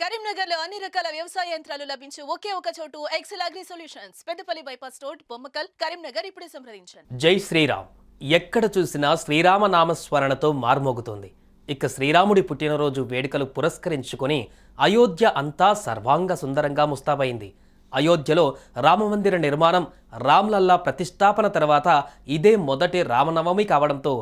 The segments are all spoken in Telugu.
కరీంనగర్లో అన్ని రకాల వ్యవసాయ యంత్రాలు లభించే ఒకే ఒక చోటు Excel Agri Solutions Peddapalli bypass road Bommakal Karimnagar. ఇప్పుడే సంప్రదించండి. జై శ్రీరామ్. ఎక్కడ చూసినా శ్రీరామ నామస్మరణతో మార్మోగుతోంది. ఇక శ్రీరాముడి పుట్టినరోజు వేడుకలు పురస్కరించుకొని అయోధ్య అంతా సర్వాంగ సుందరంగా ముస్తాబైంది. అయోధ్యలో రామమందిర నిర్మాణం, రామ్లల్లా ప్రతిష్టాపన తర్వాత ఇదే మొదటి రామనవమి కావడంతో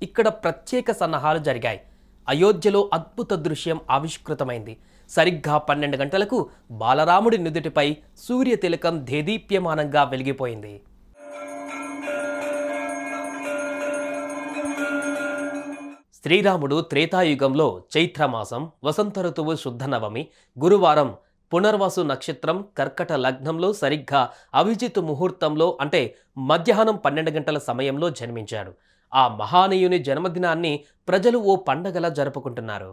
ఇక్కడ ప్రత్యేక సన్నాహాలు జరిగాయి. అయోధ్యలో అద్భుత దృశ్యం ఆవిష్కృతమైంది. సరిగ్గా 12 గంటలకు బాలరాముడి నుదుటిపై సూర్య తిలకం దేదీప్యమానంగా వెలిగిపోయింది. శ్రీరాముడు త్రేతాయుగంలో చైత్రమాసం వసంత ఋతువు శుద్ధ నవమి గురువారం పునర్వసు నక్షత్రం కర్కట లగ్నంలో సరిగ్గా అభిజిత్ ముహూర్తంలో అంటే మధ్యాహ్నం 12 గంటల సమయంలో జన్మించాడు. ఆ మహానీయుని జన్మదినాన్ని ప్రజలు ఓ పండగలా జరుపుకుంటున్నారు.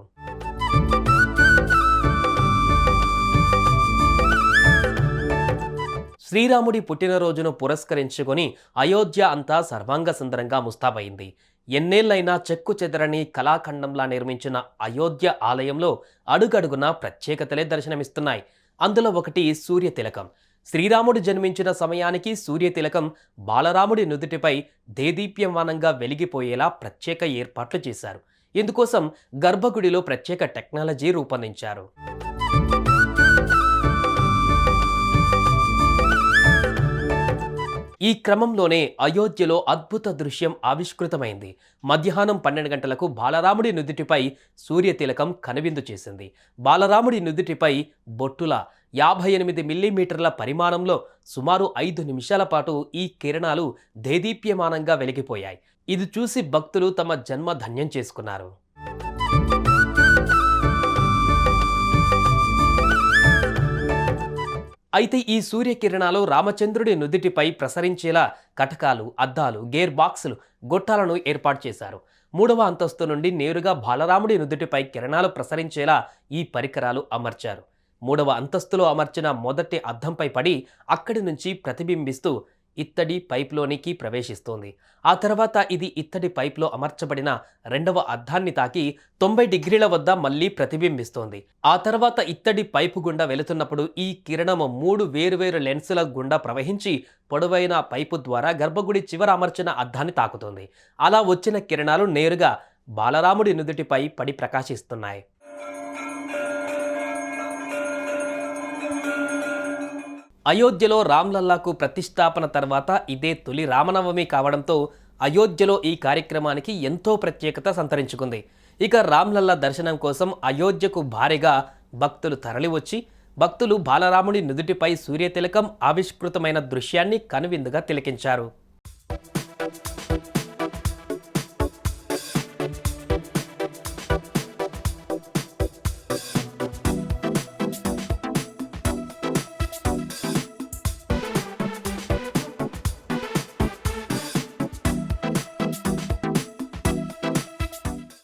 శ్రీరాముడి పుట్టినరోజును పురస్కరించుకొని అయోధ్య అంతా సర్వాంగ సుందరంగా ముస్తాబైంది. ఎన్నేళ్లైనా చెక్కు చెదరని కళాఖండంలా నిర్మించిన అయోధ్య ఆలయంలో అడుగడుగున ప్రత్యేకతలే దర్శనమిస్తున్నాయి. అందులో ఒకటి సూర్య తిలకం. శ్రీరాముడు జన్మించిన సమయానికి సూర్య తిలకం బాలరాముడి నుదుటిపై దేదీప్యమానంగా వెలిగిపోయేలా ప్రత్యేక ఏర్పాట్లు చేశారు. ఇందుకోసం గర్భగుడిలో ప్రత్యేక టెక్నాలజీ రూపొందించారు. ఈ క్రమంలోనే అయోధ్యలో అద్భుత దృశ్యం ఆవిష్కృతమైంది. మధ్యాహ్నం 12 గంటలకు బాలరాముడి నుదుటిపై సూర్య తిలకం కనువిందు చేసింది. బాలరాముడి నుదుటిపై బొట్టుల 58 మిల్లీమీటర్ల పరిమాణంలో సుమారు 5 నిమిషాల పాటు ఈ కిరణాలు దేదీప్యమానంగా వెలిగిపోయాయి. ఇది చూసి భక్తులు తమ జన్మ ధన్యం చేసుకున్నారు. అయితే ఈ సూర్యకిరణాలు రామచంద్రుడి నుదిటిపై ప్రసరించేలా కటకాలు, అద్దాలు, గేర్ బాక్సులు, గొట్టాలను ఏర్పాటు చేశారు. 3వ అంతస్తు నుండి నేరుగా బాలరాముడి నుదిటిపై కిరణాలు ప్రసరించేలా ఈ పరికరాలు అమర్చారు. 3వ అంతస్తులో అమర్చిన మొదటి అద్దంపై పడి అక్కడి నుంచి ప్రతిబింబిస్తూ ఇత్తడి పైప్లోనికి ప్రవేశిస్తోంది. ఆ తర్వాత ఇది ఇత్తడి పైప్లో అమర్చబడిన 2వ అద్దాన్ని తాకి 90 డిగ్రీల వద్ద మళ్లీ ప్రతిబింబిస్తోంది. ఆ తర్వాత ఇత్తడి పైపు గుండా వెళుతున్నప్పుడు ఈ కిరణము 3 వేరువేరు లెన్సుల గుండా ప్రవహించి పొడవైన పైపు ద్వారా గర్భగుడి చివర అమర్చిన అద్దాన్ని తాకుతోంది. అలా వచ్చిన కిరణాలు నేరుగా బాలరాముడి నుదుటిపై పడి ప్రకాశిస్తున్నాయి. అయోధ్యలో రామ్లల్లాకు ప్రతిష్టాపన తర్వాత ఇదే తొలి రామనవమి కావడంతో అయోధ్యలో ఈ కార్యక్రమానికి ఎంతో ప్రత్యేకత సంతరించుకుంది. ఇక రామ్లల్లా దర్శనం కోసం అయోధ్యకు భారీగా భక్తులు తరలివచ్చి భక్తులు బాలరాముడి నుదుటిపై సూర్యతిలకం ఆవిష్కృతమైన దృశ్యాన్ని కనువిందుగా తిలకించారు.